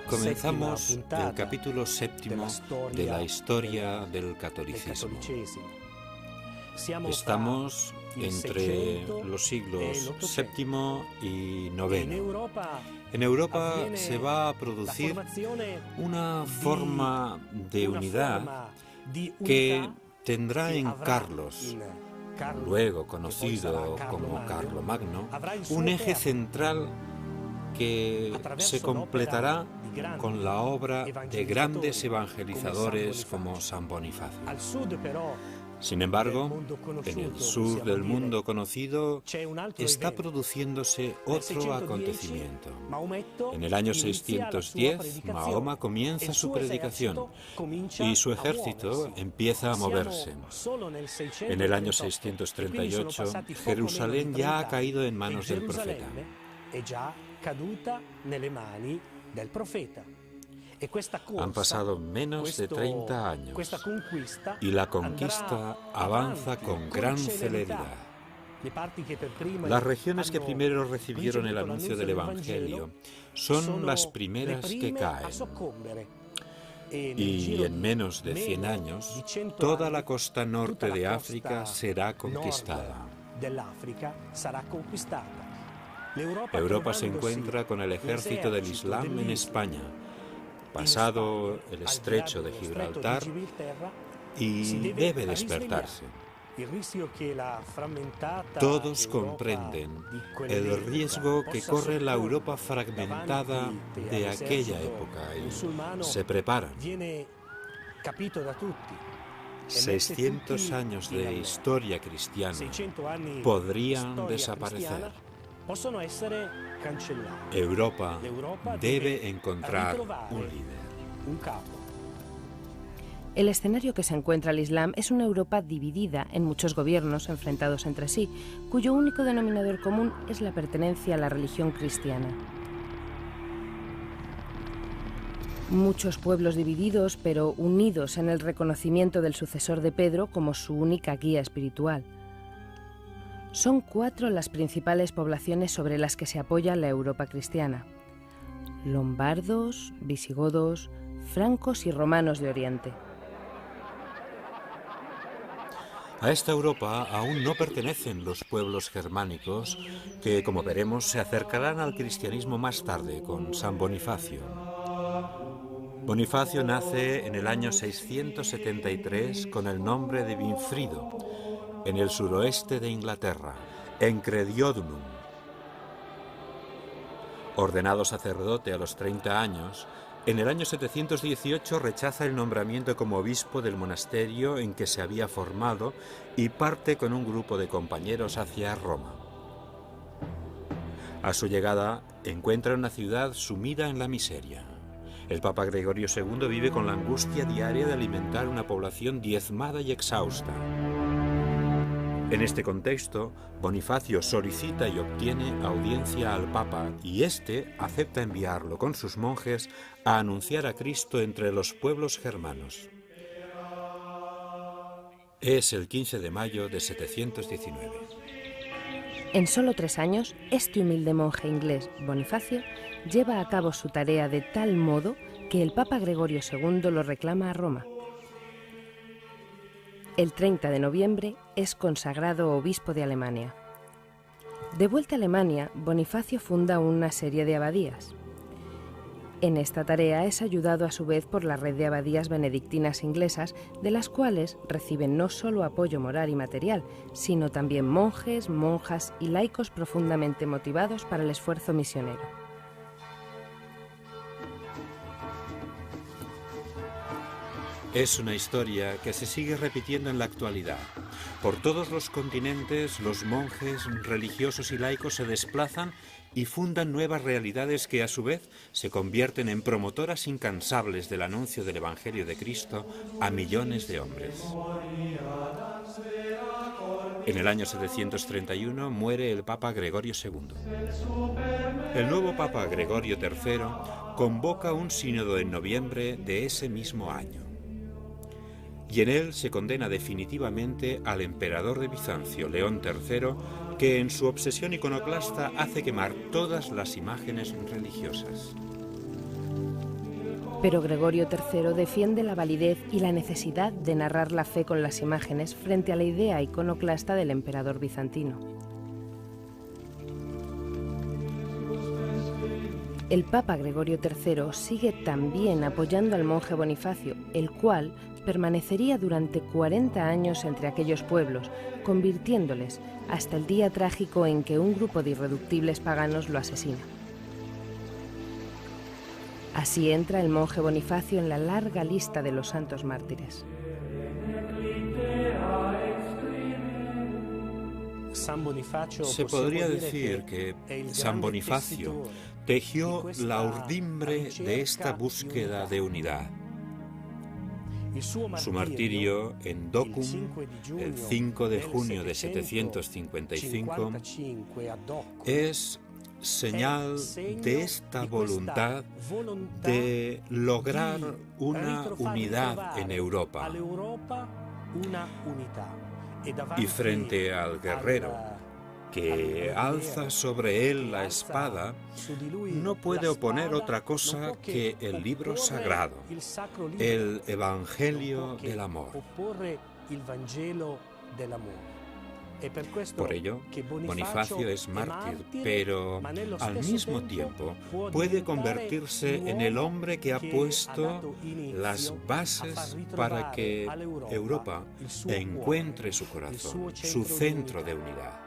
Comenzamos el capítulo séptimo de la historia del catolicismo. Estamos entre los siglos VII y IX. En Europa se va a producir una forma de unidad que tendrá en Carlos, luego conocido como Carlomagno, un eje central que se completará con la obra de grandes evangelizadores como San Bonifacio. Sin embargo, en el sur del mundo conocido está produciéndose otro acontecimiento. En el año 610, Mahoma comienza su predicación y su ejército empieza a moverse. En el año 638, Jerusalén ya ha caído en manos del profeta. Han pasado menos de 30 años y la conquista avanza con gran celeridad. Las regiones que primero recibieron el anuncio del Evangelio son las primeras que caen. Y en menos de 100 años, toda la costa norte de África será conquistada. Europa se encuentra con el ejército del Islam en España, pasado el estrecho de Gibraltar, y debe despertarse. Todos comprenden el riesgo que corre la Europa fragmentada de aquella época y se preparan. 600 años de historia cristiana podrían desaparecer. Europa debe encontrar un líder. El escenario que se encuentra el Islam es una Europa dividida en muchos gobiernos enfrentados entre sí, cuyo único denominador común es la pertenencia a la religión cristiana. Muchos pueblos divididos, pero unidos en el reconocimiento del sucesor de Pedro como su única guía espiritual. Son 4 las principales poblaciones sobre las que se apoya la Europa cristiana: lombardos, visigodos, francos y romanos de Oriente. A esta Europa aún no pertenecen los pueblos germánicos que, como veremos, se acercarán al cristianismo más tarde con San Bonifacio. Bonifacio nace en el año 673 con el nombre de Winfrido, en el suroeste de Inglaterra, en Crediodunum. Ordenado sacerdote a los 30 años, en el año 718 rechaza el nombramiento como obispo del monasterio en que se había formado y parte con un grupo de compañeros hacia Roma. A su llegada, encuentra una ciudad sumida en la miseria. El Papa Gregorio II vive con la angustia diaria de alimentar una población diezmada y exhausta. En este contexto, Bonifacio solicita y obtiene audiencia al Papa y éste acepta enviarlo con sus monjes a anunciar a Cristo entre los pueblos germanos. Es el 15 de mayo de 719. En solo 3 años, este humilde monje inglés, Bonifacio, lleva a cabo su tarea de tal modo que el Papa Gregorio II lo reclama a Roma. El 30 de noviembre es consagrado obispo de Alemania. De vuelta a Alemania, Bonifacio funda una serie de abadías. En esta tarea es ayudado a su vez por la red de abadías benedictinas inglesas, de las cuales reciben no solo apoyo moral y material, sino también monjes, monjas y laicos profundamente motivados para el esfuerzo misionero. Es una historia que se sigue repitiendo en la actualidad. Por todos los continentes, los monjes, religiosos y laicos se desplazan y fundan nuevas realidades que a su vez se convierten en promotoras incansables del anuncio del Evangelio de Cristo a millones de hombres. En el año 731 muere el Papa Gregorio II. El nuevo Papa Gregorio III convoca un sínodo en noviembre de ese mismo año. Y en él se condena definitivamente al emperador de Bizancio, León III, que en su obsesión iconoclasta hace quemar todas las imágenes religiosas. Pero Gregorio III defiende la validez y la necesidad de narrar la fe con las imágenes frente a la idea iconoclasta del emperador bizantino. El Papa Gregorio III sigue también apoyando al monje Bonifacio, el cual permanecería durante 40 años entre aquellos pueblos, convirtiéndoles hasta el día trágico en que un grupo de irreductibles paganos lo asesina. Así entra el monje Bonifacio en la larga lista de los santos mártires. Se podría decir que San Bonifacio tejió la urdimbre de esta búsqueda de unidad. Su martirio en Docum, el 5 de junio de 755, es señal de esta voluntad de lograr una unidad en Europa. Y frente al guerrero que alza sobre él la espada, no puede oponer otra cosa que el libro sagrado, el Evangelio del Amor. Por ello, Bonifacio es mártir, pero al mismo tiempo puede convertirse en el hombre que ha puesto las bases para que Europa encuentre su corazón, su centro de unidad.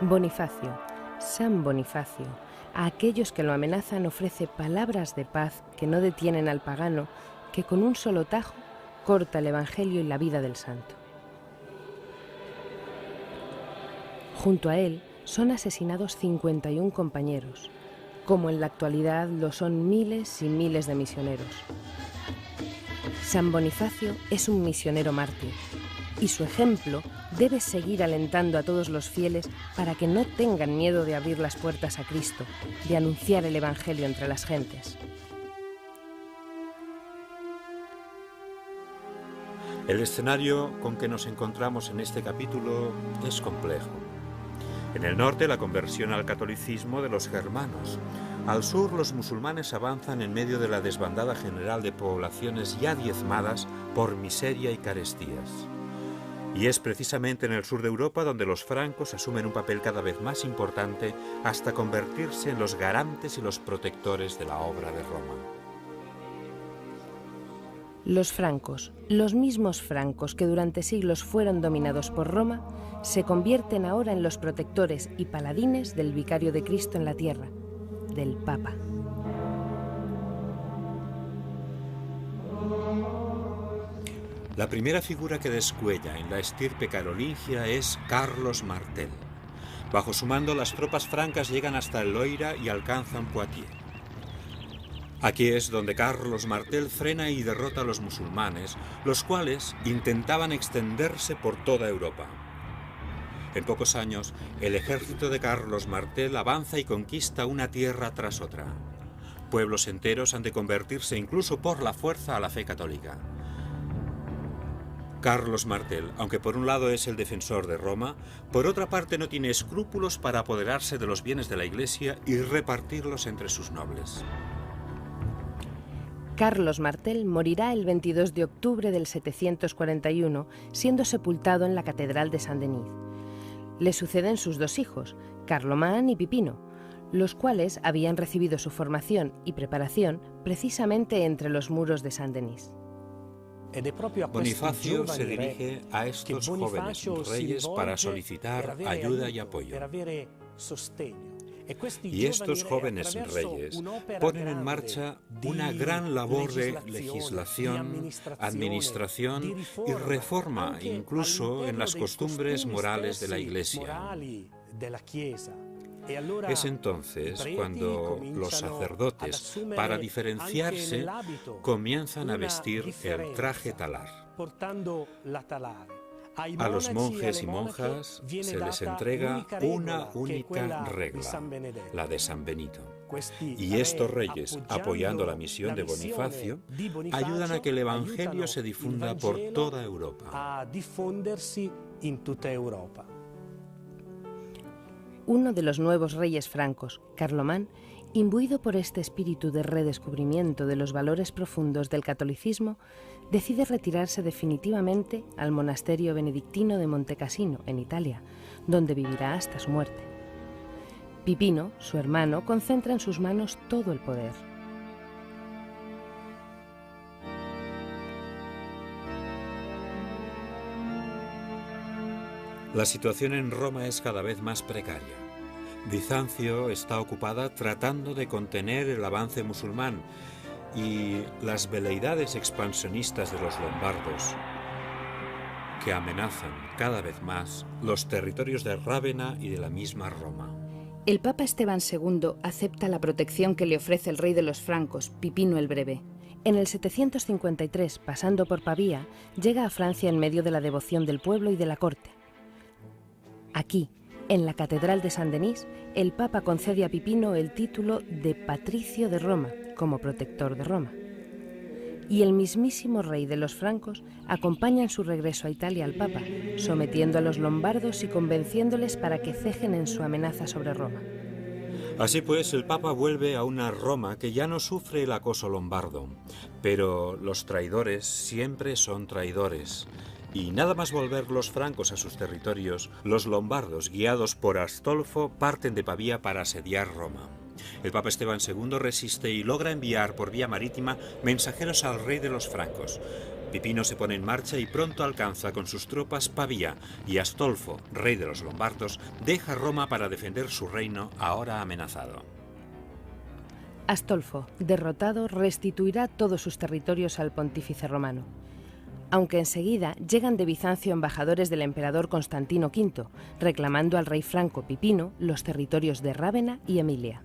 Bonifacio, San Bonifacio, a aquellos que lo amenazan ofrece palabras de paz que no detienen al pagano, que con un solo tajo corta el Evangelio y la vida del santo. Junto a él son asesinados 51 compañeros, como en la actualidad lo son miles y miles de misioneros. San Bonifacio es un misionero mártir, y su ejemplo debe seguir alentando a todos los fieles para que no tengan miedo de abrir las puertas a Cristo, de anunciar el Evangelio entre las gentes. El escenario con que nos encontramos en este capítulo es complejo. En el norte, la conversión al catolicismo de los germanos. Al sur, los musulmanes avanzan en medio de la desbandada general de poblaciones ya diezmadas por miseria y carestías. Y es precisamente en el sur de Europa donde los francos asumen un papel cada vez más importante hasta convertirse en los garantes y los protectores de la obra de Roma. Los francos, los mismos francos que durante siglos fueron dominados por Roma, se convierten ahora en los protectores y paladines del vicario de Cristo en la tierra, del Papa. La primera figura que descuella en la estirpe carolingia es Carlos Martel. Bajo su mando, las tropas francas llegan hasta el Loira y alcanzan Poitiers. Aquí es donde Carlos Martel frena y derrota a los musulmanes, los cuales intentaban extenderse por toda Europa. En pocos años, el ejército de Carlos Martel avanza y conquista una tierra tras otra. Pueblos enteros han de convertirse incluso por la fuerza a la fe católica. Carlos Martel, aunque por un lado es el defensor de Roma, por otra parte no tiene escrúpulos para apoderarse de los bienes de la Iglesia y repartirlos entre sus nobles. Carlos Martel morirá el 22 de octubre del 741, siendo sepultado en la Catedral de Saint-Denis. Le suceden sus dos hijos, Carlomán y Pipino, los cuales habían recibido su formación y preparación precisamente entre los muros de Saint-Denis. Bonifacio se dirige a estos jóvenes reyes para solicitar ayuda y apoyo. Y estos jóvenes reyes ponen en marcha una gran labor de legislación, administración y reforma, incluso en las costumbres morales de la Iglesia. Es entonces cuando los sacerdotes, para diferenciarse, comienzan a vestir el traje talar. A los monjes y monjas se les entrega una única regla, la de San Benito. Y estos reyes, apoyando la misión de Bonifacio, ayudan a que el Evangelio se difunda por toda Europa. Uno de los nuevos reyes francos, Carlomán, imbuido por este espíritu de redescubrimiento de los valores profundos del catolicismo, decide retirarse definitivamente al monasterio benedictino de Montecassino, en Italia, donde vivirá hasta su muerte. Pipino, su hermano, concentra en sus manos todo el poder. La situación en Roma es cada vez más precaria. Bizancio está ocupada tratando de contener el avance musulmán y las veleidades expansionistas de los lombardos, que amenazan cada vez más los territorios de Rávena y de la misma Roma. El Papa Esteban II acepta la protección que le ofrece el rey de los francos, Pipino el Breve. En el 753, pasando por Pavía, llega a Francia en medio de la devoción del pueblo y de la corte. Aquí, en la Catedral de Saint-Denis, el Papa concede a Pipino el título de Patricio de Roma, como protector de Roma. Y el mismísimo rey de los francos acompaña en su regreso a Italia al Papa, sometiendo a los lombardos y convenciéndoles para que cejen en su amenaza sobre Roma. Así pues, el Papa vuelve a una Roma que ya no sufre el acoso lombardo, pero los traidores siempre son traidores. Y nada más volver los francos a sus territorios, los lombardos, guiados por Astolfo, parten de Pavía para asediar Roma. El Papa Esteban II resiste y logra enviar por vía marítima mensajeros al rey de los francos. Pipino se pone en marcha y pronto alcanza con sus tropas Pavía, y Astolfo, rey de los lombardos, deja Roma para defender su reino ahora amenazado. Astolfo, derrotado, restituirá todos sus territorios al pontífice romano. Aunque enseguida llegan de Bizancio embajadores del emperador Constantino V, reclamando al rey franco Pipino los territorios de Rávena y Emilia.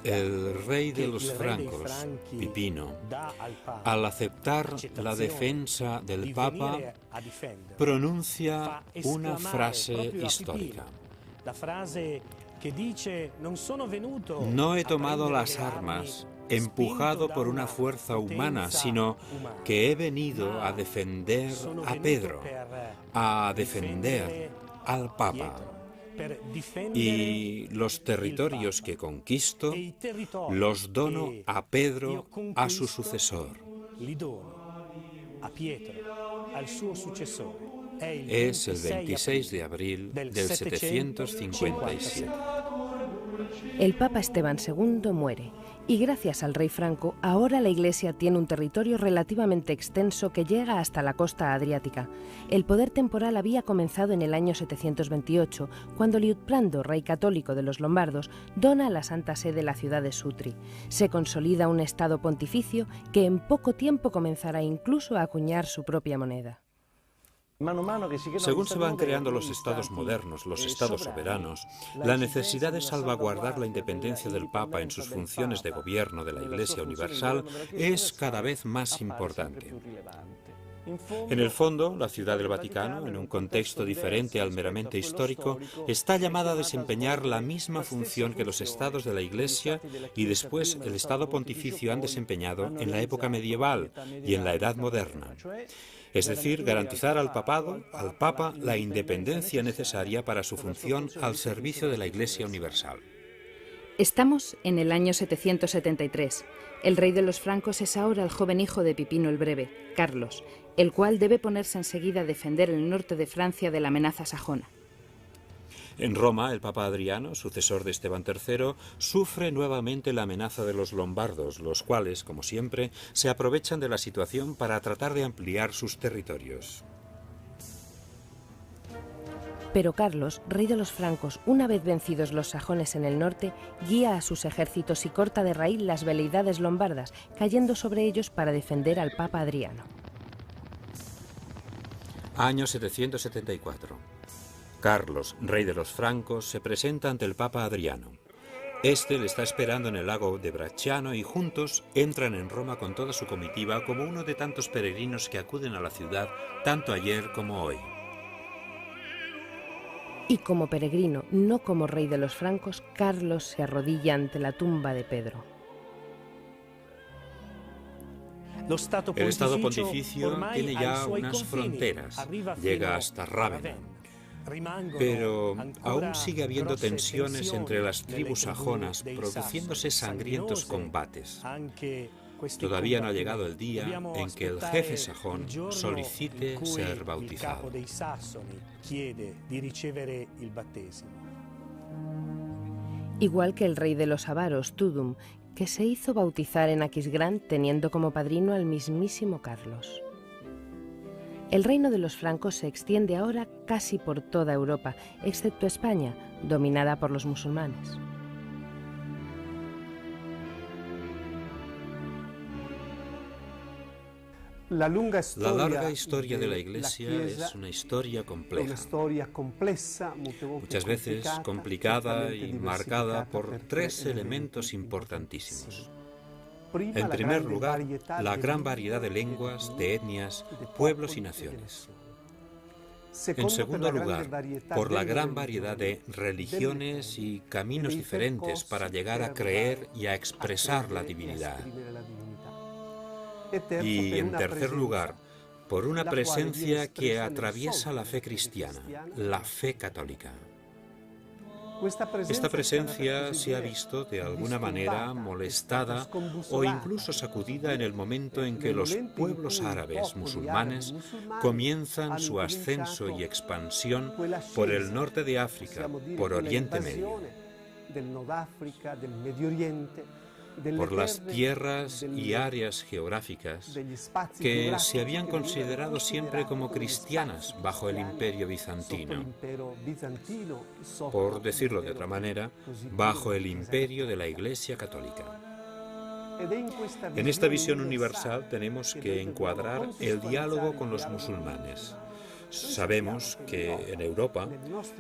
El rey de los francos, Pipino, al aceptar la defensa del Papa, pronuncia una frase histórica. No he tomado las armas empujado por una fuerza humana, sino que he venido a defender a Pedro, a defender al Papa. Y los territorios que conquisto los dono a Pedro, a su sucesor. Es el 26 de abril del 757. El Papa Esteban II muere y gracias al rey franco ahora la Iglesia tiene un territorio relativamente extenso que llega hasta la costa adriática. El poder temporal había comenzado en el año 728 cuando Liutprando, rey católico de los lombardos, dona a la Santa Sede la ciudad de Sutri. Se consolida un estado pontificio que en poco tiempo comenzará incluso a acuñar su propia moneda. Según se van creando los estados modernos, los estados soberanos, la necesidad de salvaguardar la independencia del Papa en sus funciones de gobierno de la Iglesia Universal es cada vez más importante. En el fondo, la Ciudad del Vaticano, en un contexto diferente al meramente histórico, está llamada a desempeñar la misma función que los estados de la Iglesia y después el Estado Pontificio han desempeñado en la época medieval y en la Edad Moderna. Es decir, garantizar al Papa, la independencia necesaria para su función al servicio de la Iglesia Universal. Estamos en el año 773. El rey de los francos es ahora el joven hijo de Pipino el Breve, Carlos, el cual debe ponerse enseguida a defender el norte de Francia de la amenaza sajona. En Roma, el Papa Adriano, sucesor de Esteban III, sufre nuevamente la amenaza de los lombardos, los cuales, como siempre, se aprovechan de la situación para tratar de ampliar sus territorios. Pero Carlos, rey de los francos, una vez vencidos los sajones en el norte, guía a sus ejércitos y corta de raíz las veleidades lombardas, cayendo sobre ellos para defender al Papa Adriano. Año 774. Carlos, rey de los francos, se presenta ante el Papa Adriano. Este le está esperando en el lago de Bracciano y juntos entran en Roma con toda su comitiva como uno de tantos peregrinos que acuden a la ciudad tanto ayer como hoy. Y como peregrino, no como rey de los francos, Carlos se arrodilla ante la tumba de Pedro. El Estado Pontificio tiene ya unas fronteras, llega hasta Rávena, pero aún sigue habiendo tensiones entre las tribus sajonas, produciéndose sangrientos combates. Todavía no ha llegado el día en que el jefe sajón solicite ser bautizado. Igual que el rey de los avaros, Tudum, que se hizo bautizar en Aquisgrán teniendo como padrino al mismísimo Carlos. El reino de los francos se extiende ahora casi por toda Europa, excepto España, dominada por los musulmanes. La larga historia de la Iglesia es una historia compleja, muchas veces complicada y marcada por tres elementos importantísimos. En primer lugar, la gran variedad de lenguas, de etnias, pueblos y naciones. En segundo lugar, por la gran variedad de religiones y caminos diferentes para llegar a creer y a expresar la divinidad. Y en tercer lugar, por una presencia que atraviesa la fe cristiana, la fe católica. Esta presencia se ha visto de alguna manera molestada o incluso sacudida en el momento en que los pueblos árabes musulmanes comienzan su ascenso y expansión por el norte de África, por Oriente Medio. Por las tierras y áreas geográficas que se habían considerado siempre como cristianas bajo el Imperio bizantino, por decirlo de otra manera, bajo el imperio de la Iglesia católica. En esta visión universal tenemos que encuadrar el diálogo con los musulmanes. Sabemos que en Europa,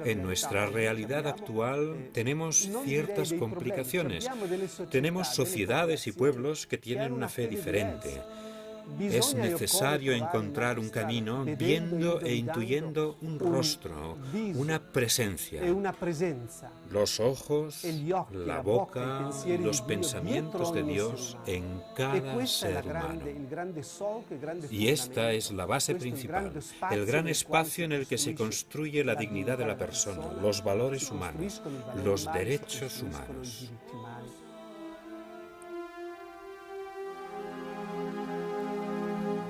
en nuestra realidad actual, tenemos ciertas complicaciones. Tenemos sociedades y pueblos que tienen una fe diferente. Es necesario encontrar un camino viendo e intuyendo un rostro, una presencia, los ojos, la boca, los pensamientos de Dios en cada ser humano. Y esta es la base principal, el gran espacio en el que se construye la dignidad de la persona, los valores humanos, los derechos humanos.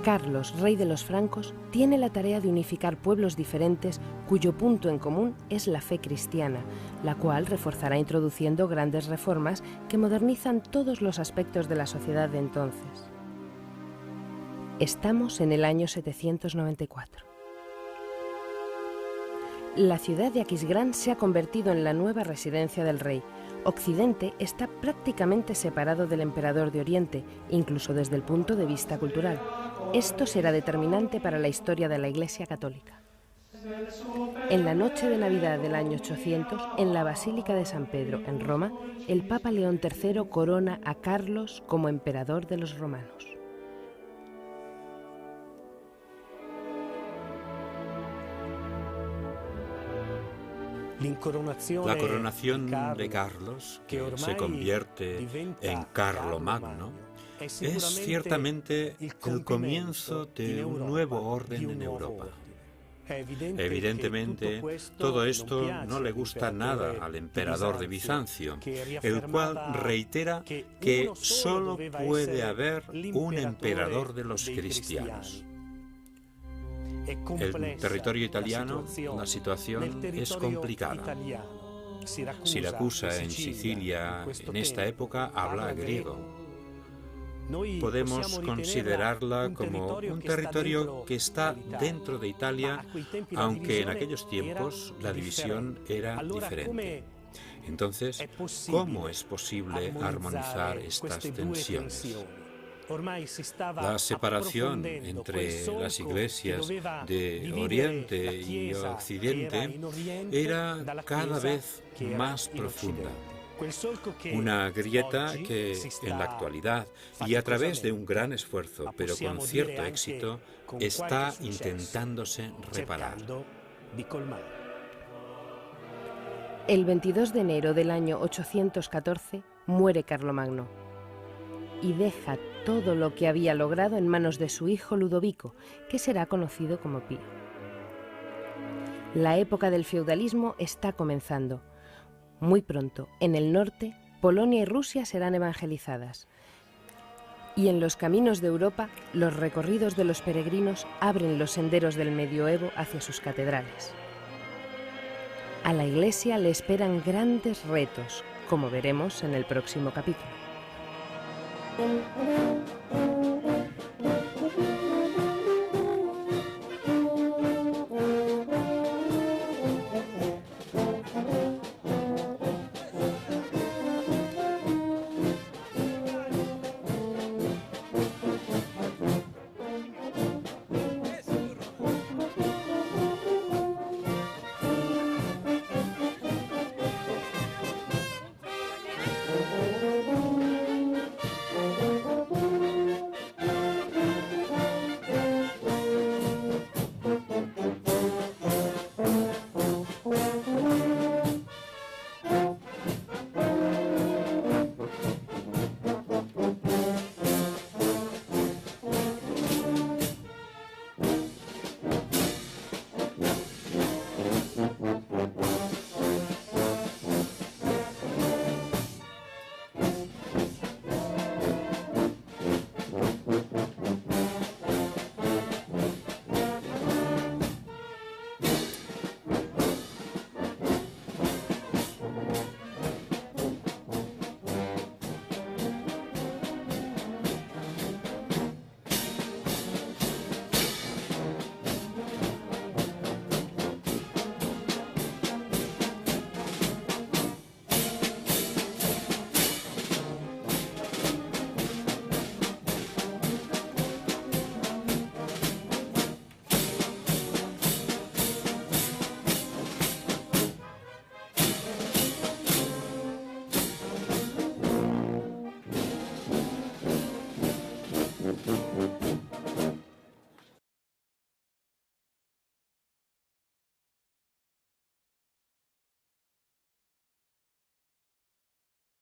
Carlos, rey de los francos, tiene la tarea de unificar pueblos diferentes cuyo punto en común es la fe cristiana, la cual reforzará introduciendo grandes reformas que modernizan todos los aspectos de la sociedad de entonces. Estamos en el año 794. La ciudad de Aquisgrán se ha convertido en la nueva residencia del rey. Occidente está prácticamente separado del emperador de Oriente, incluso desde el punto de vista cultural. Esto será determinante para la historia de la Iglesia católica. En la noche de Navidad del año 800, en la Basílica de San Pedro, en Roma, el Papa León III corona a Carlos como emperador de los romanos. La coronación de Carlos, que se convierte en Carlomagno, es ciertamente el comienzo de un nuevo orden en Europa. Evidentemente, todo esto no le gusta nada al emperador de Bizancio, el cual reitera que solo puede haber un emperador de los cristianos. El territorio italiano, la situación es complicada. Siracusa, en Sicilia, en esta época, habla griego. Podemos considerarla como un territorio que está dentro de Italia, aunque en aquellos tiempos la división era diferente. Entonces, ¿cómo es posible armonizar estas tensiones? La separación entre las iglesias de Oriente y Occidente era cada vez más profunda. Una grieta que en la actualidad, y a través de un gran esfuerzo, pero con cierto éxito, está intentándose reparar. El 22 de enero del año 814 muere Carlomagno y deja todo lo que había logrado en manos de su hijo Ludovico, que será conocido como Pío. La época del feudalismo está comenzando. Muy pronto, en el norte, Polonia y Rusia serán evangelizadas. Y en los caminos de Europa, los recorridos de los peregrinos abren los senderos del medioevo hacia sus catedrales. A la Iglesia le esperan grandes retos, como veremos en el próximo capítulo.